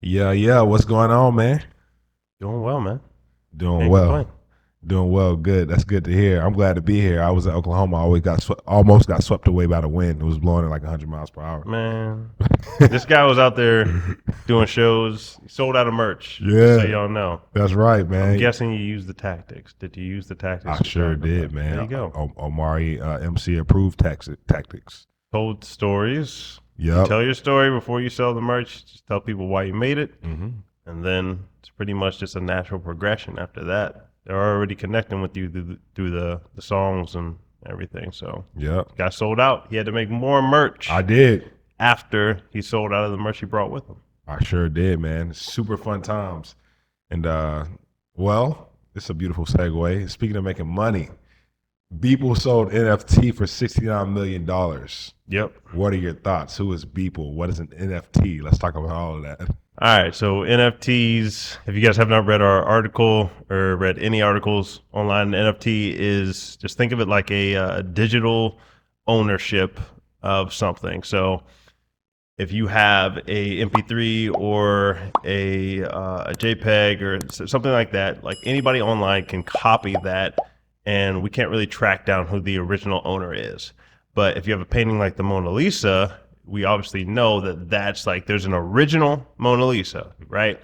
Yeah. What's going on, man? Doing well, man. Doing Can't complain. well. Doing well. Good. That's good to hear. I'm glad to be here. I was in Oklahoma. I almost got swept away by the wind. It was blowing at like 100 miles per hour. Man, this guy was out there doing shows. He sold out of merch, just so Yeah, y'all know. that's right, I'm man. guessing you used the tactics. Did you use the tactics I to sell sure out of did, merch? There man. you go. Omari MC approved tactics. Told stories. You Yep. tell your story before you sell the merch. Just tell people why you made it. hmm And then it's pretty much just a natural progression after that. They're already connecting with you through the songs and everything. So, Yep. guy sold out. He had to make more merch I did. after he sold out of the merch he brought with him. I sure did, man. Super fun times. And well, it's a beautiful segue. Speaking of making money, Beeple sold NFT for $69 million. Yep. What are your thoughts? Who is Beeple? What is an NFT? Let's talk about all of that. All right. So NFTs, if you guys have not read our article or read any articles online, NFT is just think of it like a digital ownership of something. So if you have a MP3 or a JPEG or something like that, like anybody online can copy that, and we can't really track down who the original owner is. But if you have a painting like the Mona Lisa, we obviously know that that's like there's an original Mona Lisa, right?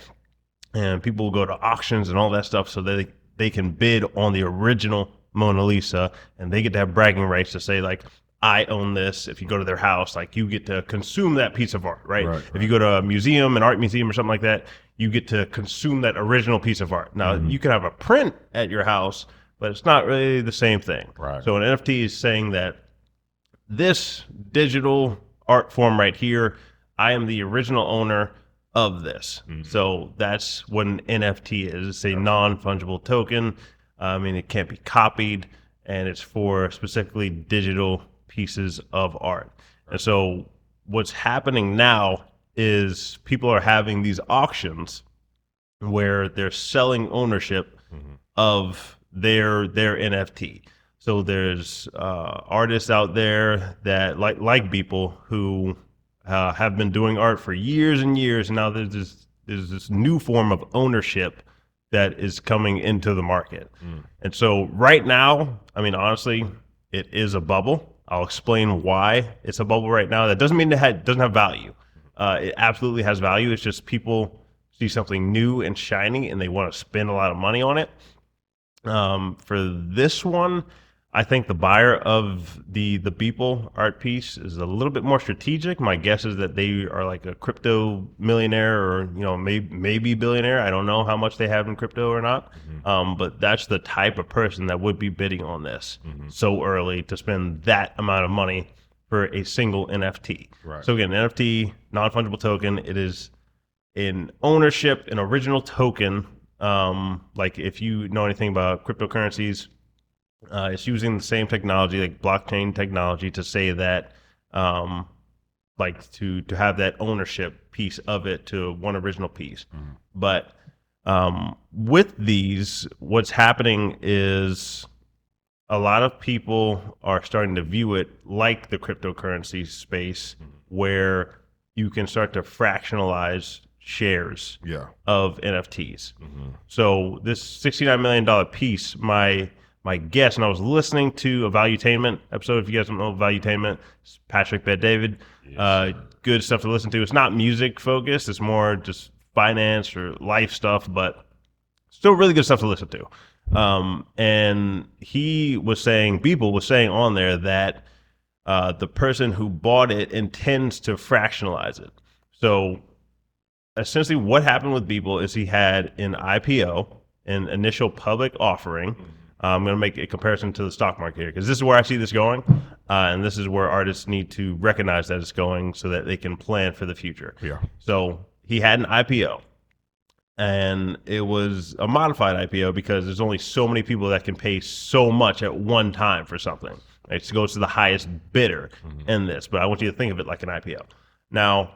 And people will go to auctions and all that stuff so they can bid on the original Mona Lisa, and they get to have bragging rights to say like, I own this. If you go to their house, like you get to consume that piece of art, right? If you go to a museum, an art museum or something like that, you get to consume that original piece of art. Now you can have a print at your house, but it's not really the same thing. Right. So an NFT is saying that this digital art form right here, I am the original owner of this. So that's what an NFT is. It's a non-fungible token. I mean, it can't be copied, and it's for specifically digital pieces of art. And so what's happening now is people are having these auctions where they're selling ownership of their NFT. So there's artists out there that like people who have been doing art for years and years, and now there's this new form of ownership that is coming into the market. And so right now, I mean, honestly, it is a bubble. I'll explain why it's a bubble right now. That doesn't mean it doesn't have value. It absolutely has value. It's just people see something new and shiny and they want to spend a lot of money on it. For this one, I think the buyer of the Beeple art piece is a little bit more strategic. My guess is that they are like a crypto millionaire or maybe billionaire. I don't know how much they have in crypto or not, but that's the type of person that would be bidding on this so early to spend that amount of money for a single NFT. Right. So again, NFT, non-fungible token. It is an ownership, an original token. Like if you know anything about cryptocurrencies, it's using the same technology, like blockchain technology, to say that, like to have that ownership piece of it to one original piece. But with these, what's happening is a lot of people are starting to view it like the cryptocurrency space, where you can start to fractionalize shares Yeah. of NFTs. So this $69 million piece, my guess, and I was listening to a Valuetainment episode. If you guys don't know Valuetainment, it's Patrick Bet-David. Good stuff to listen to. It's not music focused. It's more just finance or life stuff, but still really good stuff to listen to. And he was saying, Beeple was saying on there that the person who bought it intends to fractionalize it. So essentially what happened with Beeple is he had an IPO, an initial public offering. I'm going to make a comparison to the stock market here because this is where I see this going, and this is where artists need to recognize that it's going so that they can plan for the future. Yeah. So he had an IPO, and it was a modified IPO because there's only so many people that can pay so much at one time for something. It goes to the highest bidder in this, but I want you to think of it like an IPO. Now,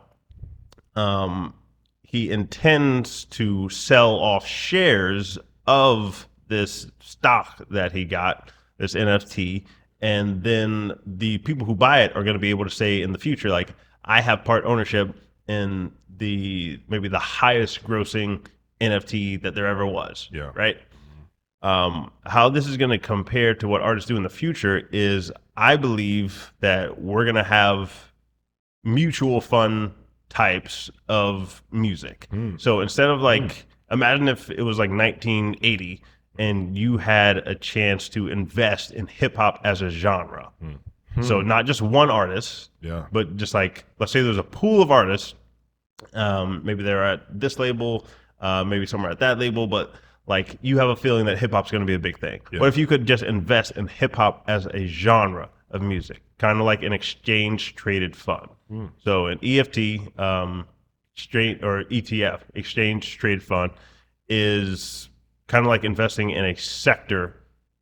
he intends to sell off shares of this stock that he got, this NFT, and then the people who buy it are going to be able to say in the future, like, I have part ownership in maybe the highest grossing NFT that there ever was. Yeah. Right. How this is going to compare to what artists do in the future is I believe that we're going to have mutual fund types of music. So instead of like, imagine if it was like 1980 and you had a chance to invest in hip hop as a genre. So not just one artist, Yeah. but just like, let's say there's a pool of artists. Maybe they're at this label, maybe somewhere at that label, but like you have a feeling that hip hop's going to be a big thing. Yeah. What if you could just invest in hip hop as a genre of music, kind of like an exchange traded fund? So an EFT, straight or ETF, exchange traded fund, is kind of like investing in a sector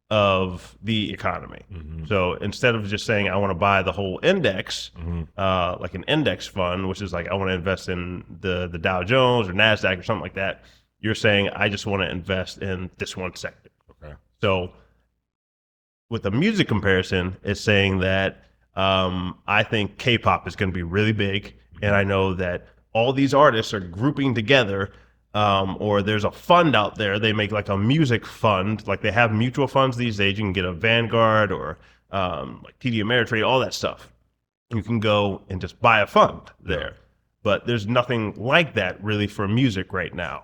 of the economy. So instead of just saying I want to buy the whole index, like an index fund, which is like I want to invest in the Dow Jones or NASDAQ or something like that, you're saying I just want to invest in this one sector. Okay. So with the music comparison, it's saying that I think K-pop is going to be really big, and I know that all these artists are grouping together, or there's a fund out there. They make like a music fund, like they have mutual funds these days. You can get a Vanguard or like TD Ameritrade, all that stuff. You can go and just buy a fund there, but there's nothing like that really for music right now.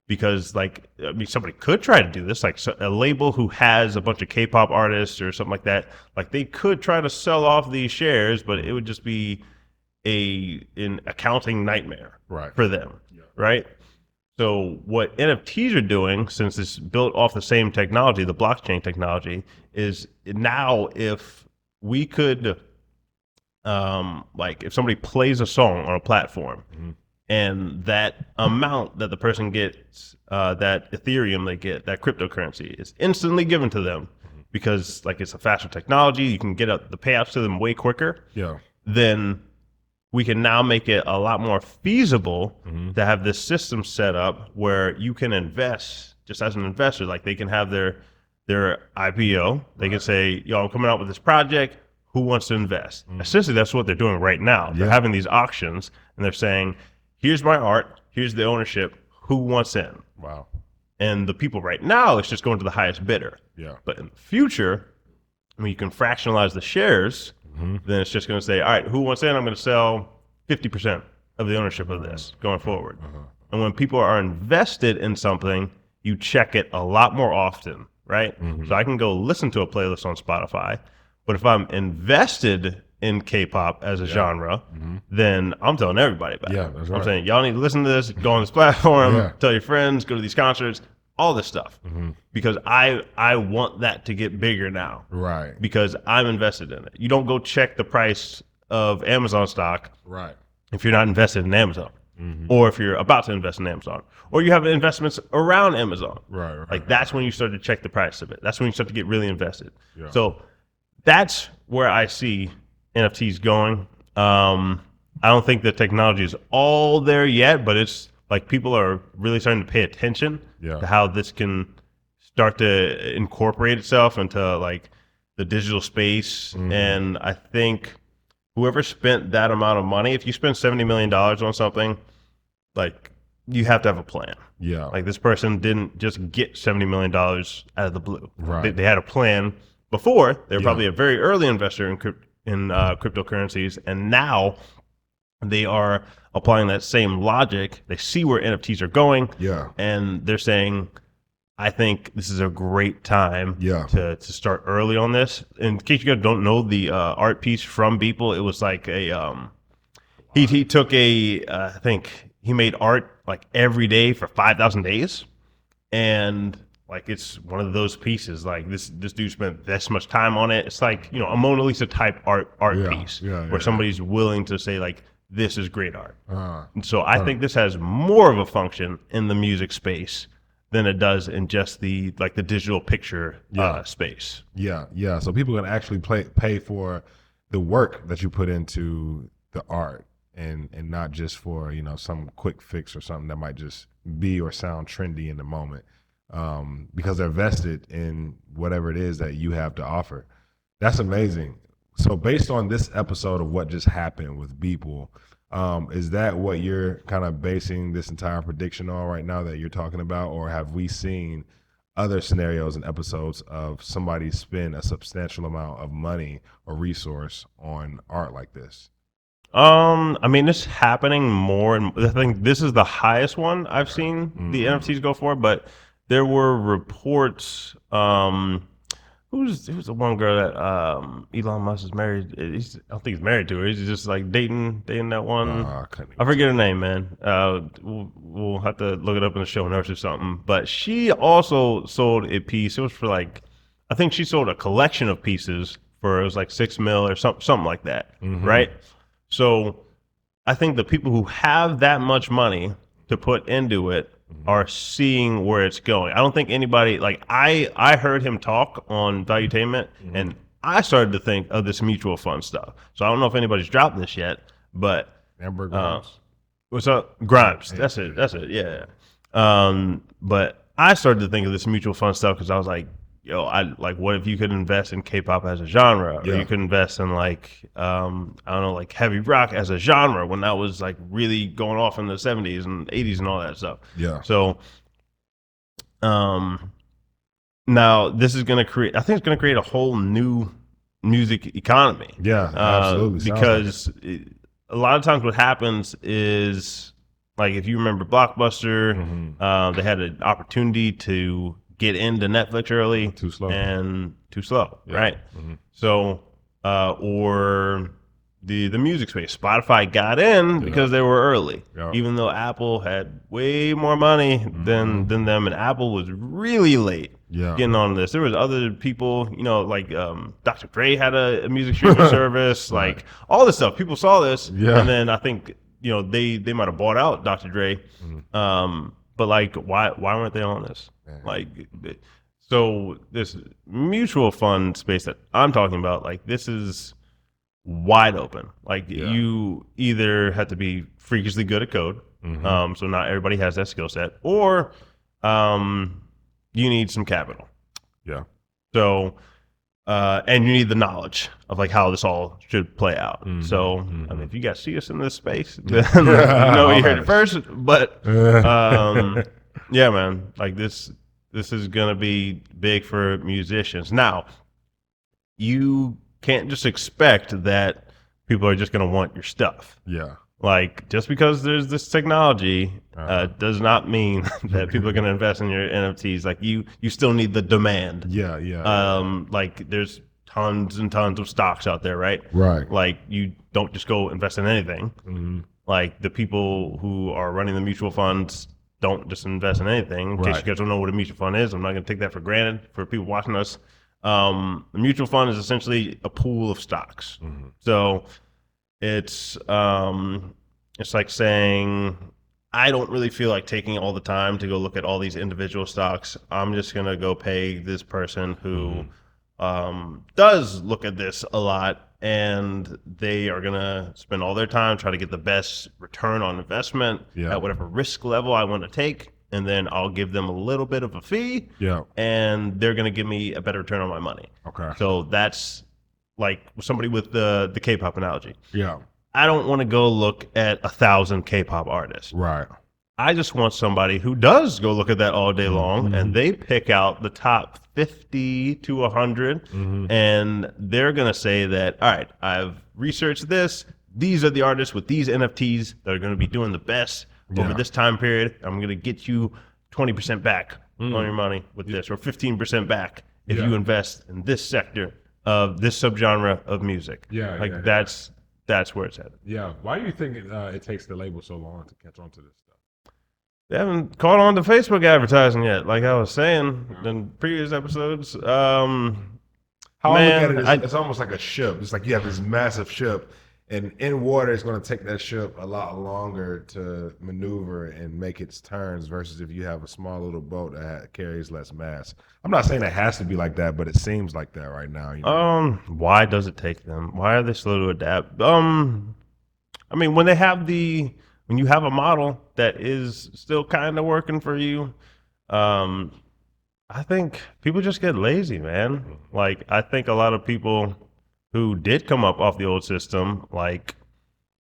Because like, I mean, somebody could try to do this, like a label who has a bunch of K-pop artists or something like that. Like they could try to sell off these shares, but it would just be an accounting nightmare for them, right? So what NFTs are doing, since it's built off the same technology, the blockchain technology, is now if we could, like if somebody plays a song on a platform, and that amount that the person gets, that Ethereum they get, that cryptocurrency, is instantly given to them because like it's a faster technology, you can get the payouts to them way quicker. Yeah. Then we can now make it a lot more feasible to have this system set up where you can invest just as an investor. Like they can have their IPO. They can say, yo, I'm coming out with this project. Who wants to invest? Essentially, that's what they're doing right now. They're having these auctions and they're saying, here's my art, here's the ownership, who wants in? Wow. And the people right now, it's just going to the highest bidder. Yeah. But in the future, when you can fractionalize the shares, then it's just going to say, all right, who wants in? I'm going to sell 50% of the ownership of this going forward. And when people are invested in something, you check it a lot more often, right? So I can go listen to a playlist on Spotify, but if I'm invested in K-pop as a genre, then I'm telling everybody about it. That's right. I'm saying, y'all need to listen to this, go on this platform, tell your friends, go to these concerts, all this stuff. Because I want that to get bigger now. Right. Because I'm invested in it. You don't go check the price of Amazon stock Right. if you're not invested in Amazon. Or if you're about to invest in Amazon. Or you have investments around Amazon. Right. Like that's when you start to check the price of it. That's when you start to get really invested. Yeah. So that's where I see NFTs going. I don't think the technology is all there yet, but it's like people are really starting to pay attention to how this can start to incorporate itself into like the digital space. And I think whoever spent that amount of money, if you spend $70 million on something, like you have to have a plan. Yeah. Like this person didn't just get $70 million out of the blue. Right. They had a plan before. They were probably a very early investor in cryptocurrencies, and now they are applying that same logic. They see where NFTs are going, and they're saying, I think this is a great time to start early on this. In case you guys don't know, the art piece from Beeple, it was like a he took I think he made art like every day for 5,000 days, and like it's one of those pieces. Like this dude spent this much time on it. It's like, you know, a Mona Lisa type art piece where somebody's willing to say like, this is great art. And so I think this has more of a function in the music space than it does in just the digital picture space. Yeah. So people can actually pay for the work that you put into the art, and not just for, you know, some quick fix or something that might just be or sound trendy in the moment. Because they're vested in whatever it is that you have to offer. That's amazing. So based on this episode of what just happened with Beeple, Is that what you're kind of basing this entire prediction on right now that you're talking about, or have we seen other scenarios and episodes of somebody spend a substantial amount of money or resource on art like this? I mean, it's happening more, and I think this is the highest one I've seen the NFTs go for. But there were reports. Who's the one girl that Elon Musk is married? I don't think he's married to her. He's just like dating that one. I forget her name, man. We'll have to look it up in the show notes or something. But she also sold a piece. It was for like, I think she sold a collection of pieces for, it was like 6 mil or something like that, right? So I think the people who have that much money to put into it are seeing where it's going. I don't think anybody, like, I heard him talk on Valuetainment, and I started to think of this mutual fund stuff. So I don't know if anybody's dropped this yet, but Amber Grimes. what's up? Grimes. That's it. Yeah. But I started to think of this mutual fund stuff because I was like, yo, what if you could invest in K-pop as a genre, or you could invest in like, I don't know, like heavy rock as a genre when that was like really going off in the 70s and 80s and all that stuff. Yeah. So, now this is going to create, I think it's going to create a whole new music economy. Yeah, absolutely. Because a lot of times what happens is, like, if you remember Blockbuster, they had an opportunity to get into Netflix early. Too slow. Right? So, or the music space. Spotify got in because they were early, even though Apple had way more money than them, and Apple was really late getting on this. There was other people, you know, like Dr. Dre had a music streaming service, like all this stuff. People saw this, and then I think, you know, they might have bought out Dr. Dre, but like, why weren't they on this? Like, so this mutual fund space that I'm talking about, like, this is wide open. Like, you either have to be freakishly good at code, so not everybody has that skill set, or you need some capital. Yeah. So, and you need the knowledge of like how this all should play out. So, I mean, if you guys see us in this space, then you know you heard it first. But yeah, man, like this is gonna be big for musicians. Now, you can't just expect that people are just gonna want your stuff. Yeah. Like, just because there's this technology does not mean that people are going to invest in your NFTs. Like, you still need the demand. Like, there's tons and tons of stocks out there, right? Right. Like, you don't just go invest in anything. Like, the people who are running the mutual funds don't just invest in anything. In case you guys don't know what a mutual fund is, I'm not going to take that for granted for people watching us. A mutual fund is essentially a pool of stocks. So it's like saying, I don't really feel like taking all the time to go look at all these individual stocks. I'm just gonna go pay this person who does look at this a lot, and they are gonna spend all their time trying to get the best return on investment at whatever risk level I want to take, and then I'll give them a little bit of a fee, and they're gonna give me a better return on my money. Okay. So that's like somebody with the K-pop analogy. Yeah. I don't want to go look at 1,000 K-pop artists. Right. I just want somebody who does go look at that all day long, and they pick out the top 50 to 100, and they're going to say that, all right, I've researched this. These are the artists with these NFTs that are going to be doing the best over this time period. I'm going to get you 20% back on your money with this, or 15% back if you invest in this sector of this subgenre of music. That's where it's headed. Yeah. Why do you think it takes the label so long to catch on to this stuff? They haven't caught on to Facebook advertising yet, like I was saying in previous episodes. How I look at it, it's almost like a ship. It's like you have this massive ship, and in water, it's going to take that ship a lot longer to maneuver and make its turns versus if you have a small little boat that carries less mass. I'm not saying it has to be like that, but it seems like that right now. You know? Why does it take them? Why are they slow to adapt? I mean, when you have a model that is still kind of working for you, I think people just get lazy, man. Like, I think a lot of people who did come up off the old system, like,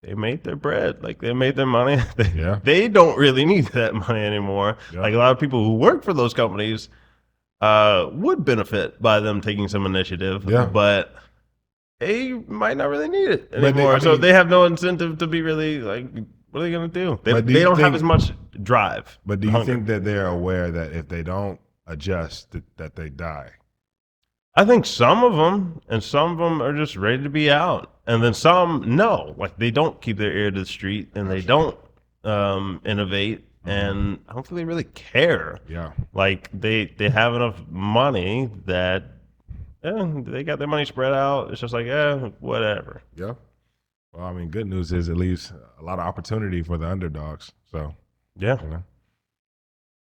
they made their bread. Like they made their money. Yeah. They don't really need that money anymore. Yeah. Like a lot of people who work for those companies would benefit by them taking some initiative. Yeah. But they might not really need it But anymore. So they have no incentive to be really like, what are they going to do? But do They you don't have think- as much drive. But do you hunger. think that they're aware that if they don't adjust, that they die? I think some of them, and some of them are just ready to be out, and then some no, like they don't keep their ear to the street, and they don't innovate, and I don't think they really care. Yeah. Like they have enough money that they got their money spread out. It's just like whatever. Yeah. Well, I mean, good news is it leaves a lot of opportunity for the underdogs. So, Yeah. you know.